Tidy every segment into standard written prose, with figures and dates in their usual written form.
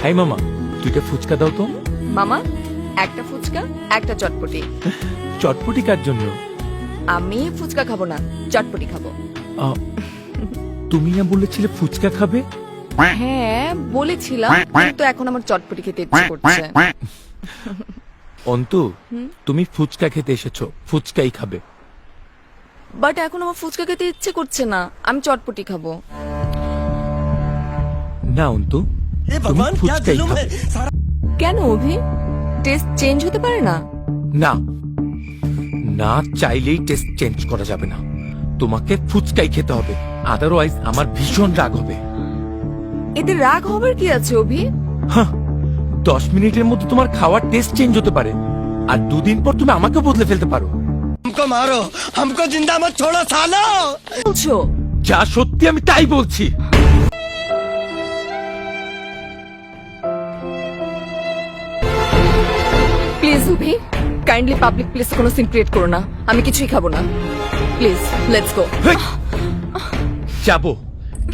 High মামা, দুইটা ফুচকা দাও তো। মামা, একটা ফুচকা একটা চটপটি। চটপটি কার জন্য? আমি ফুচকা খাবো না, চটপটি খাবো। তুমি না বলেছিলে ফুচকা খাবে? হ্যাঁ বলেছিলাম, কিন্তু এখন আমার চটপটি খেতে ইচ্ছে করছে। অন্তু, তুমি ফুচকা খেতে এসেছো, ফুচকাই খাবে। বাট এখন আমার ফুচকা খেতে ইচ্ছে করছে না, আমি চটপটি খাবো। না অন্তু, তুমি ফুচকাই খাবে। কেন অভি? টেস্ট চেঞ্জ হতে পারে না? না, না চাইলেই টেস্ট চেঞ্জ করা যাবে না। তোমাকে ফুচকাই খেতে হবে, আদারওয়াইজ আমার ভীষণ রাগ হবে। এতে রাগ হবার কি আছে অভি? 10 মিনিটের মধ্যে তোমার খাওয়ার টেস্ট চেঞ্জ হতে পারে, আর 2 দিন পর তুমি আমাকে বদলে ফেলতে পারো। हमको मारो, हमको जिंदा मत छोड़ो सालो। বলছো? যা সত্যি আমি তাই বলছি। প্লিজ অভি, কাইন্ডলি পাবলিক প্লেসে কোনো সিন ক্রিয়েট করো না। আমি কিছুই খাবো না, প্লিজ লেটস গো। যাবো,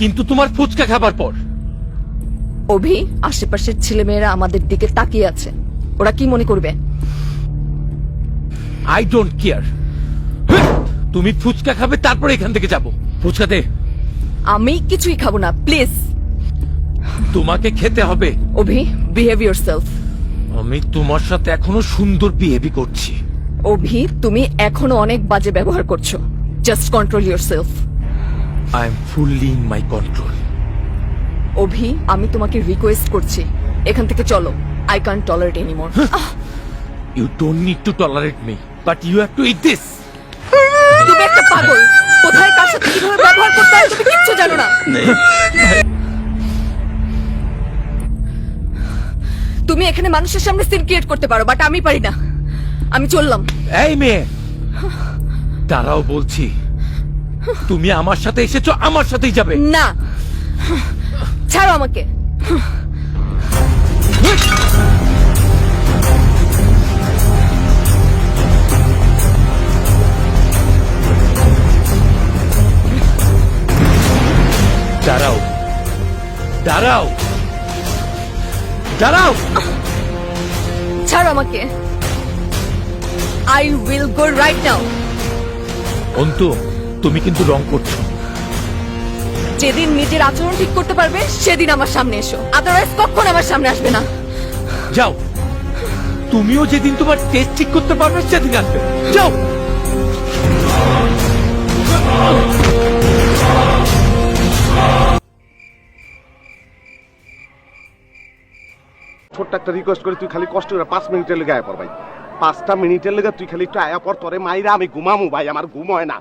কিন্তু তোমার ফুচকা খাবার পর। অভি, আশেপাশের ছেলেমেয়েরা আমাদের দিকে তাকিয়ে আছে, ওরা কি মনে করবে? I don't care. তুমি ফুচকা খাবে, তারপর এখান থেকে যাবো। ফুচকা দে। আমি কিছুই খাবো না, প্লিজ। তোমাকে খেতে হবে। অভি, বিহেভ ইয়োরসেলফ। আমি তোমার সাথে এখনো সুন্দর বিহেভি করছি। অভি, তুমি এখনো অনেক বাজে ব্যবহার করছো। Just control yourself. I am fully in my control. Abhi, আমি তোমাকে রিকোয়েস্ট করছি, এখান থেকে চলো। I can't tolerate anymore. You don't need to tolerate me, but you have to eat this. তুমি একটা পাগল, কোথায় কার সাথে কিভাবে ব্যবহার করতে হয় তুমি কিচ্ছু জানো না। তুমি এখানে মানুষের সামনে সিন ক্রিয়েট করতে পারো, বাট আমি পারি না। আমি চললাম। এই মেয়ে, দাঁড়াও বলছি। তুমি আমার সাথে এসেছো, আমার সাথেই যাবে। না, ছাড়ো আমাকে। দাঁড়াও, দাঁড়াও, দাঁড়াও। ছাড়ো আমাকে। I will go right now. Antu, তুমি কিন্তু রং করছো। যেদিন নিজের আচরণ ঠিক করতে পারবে সেদিন আমার সামনে এসো, আদারওয়াইজ কখন আমার সামনে আসবে না। যাও, তুমিও যেদিন তোমার টেস্ট ঠিক করতে পারবে সেদিন আসবে। যাও। ছোট্ট একটা রিকোয়েস্ট করে তুই খালি কষ্ট করে 5 মিনিটের লেগে আয়া পর ভাই। 5টা মিনিটের লেগে তুই খালি একটু আয়া পর, তোরে মাইরা আমি ঘুমামু ভাই, আমার ঘুম হয় না।